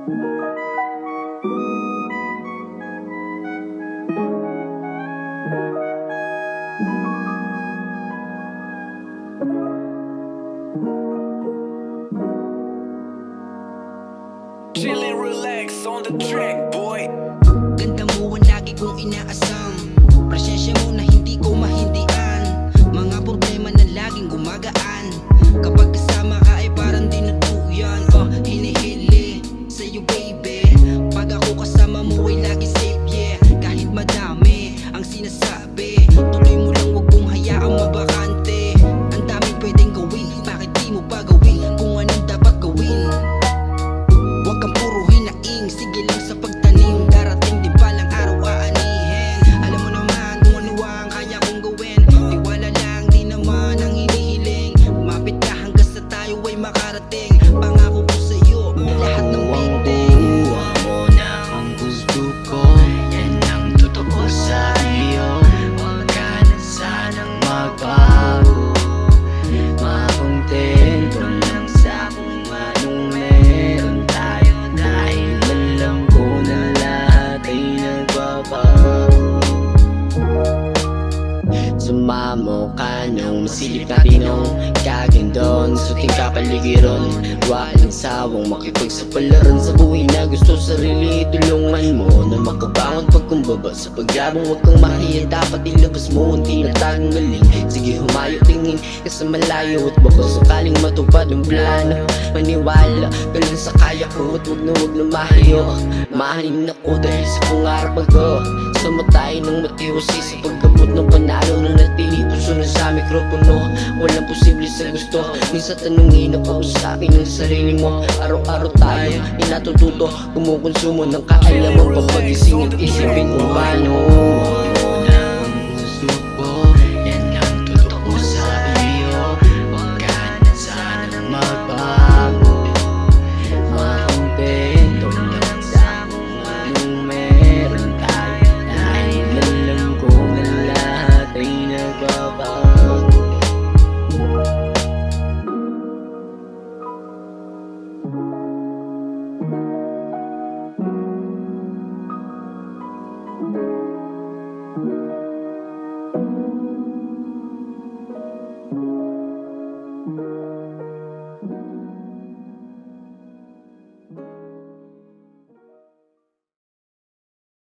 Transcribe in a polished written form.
Chillin', relax on the track, boy. Ganda mo ang lagi kong inaasam, presensya mo na hindi ko mahindian, mga problema na laging gumagaan. Kapag kasama ka ay parang dinutuyan, hinihili sa'yo baby. Pag ako kasama mo ay lagi safe, yeah. Kahit madami ang sinasabi, tuloy mo lang, wag mong hayaang mabakante. Ang daming pwedeng gawin, bakit di mo pa gawin kung anong dapat gawin? Huwag kang puro hinaing, sige lang sa pagtanim, darating din palang araw aanihin. Alam mo naman kung ano ang kaya kong gawin, tiwala lang, di naman ang hinihiling. Mapit ka hanggang sa tayo ay makarating, pangako ko sa'yo lahat ng meeting. Makuha mo na ang gusto ko, yan ang totoo sa iyo. Huwag ka na sanang magbago, makontento lang sa kung anong meron tayo, dahil alam ko na lahat ay nagbabago. Sumamo ka nung masilip na tinong kagandon, suting kapaligiron. Walang sawang makipagsapalaran sa buhay na gusto, sarili tulungan mo na makabangon pagkumbaba sa paglabong. Huwag kang mahiya, dapat ilabas mo ang tinatagong galing. Sige humayo, tingin ka sa malayo, at baka sakaling matupad ang plano. Maniwala ka lang sa kaya ko, at wag na mahiyo. Mahalin ako dahil sa pangarap ko, samatay ng matiwasi sa pagkabot ng panalo. Nanatili puso na sa mikropono, walang posible sa gusto. Minsan tanungin ako sa akin ng sarili mo, araw-araw tayo inatututo, kumukonsumo ng kaalaman. Papagising at isipin kung paano. Ang gusto ko, yan ang totoo sa iyo. Huwag ka na sanang magbago, makontento lang sa kung anong meron tayo, dahil alam ko na lahat ay nagbabago.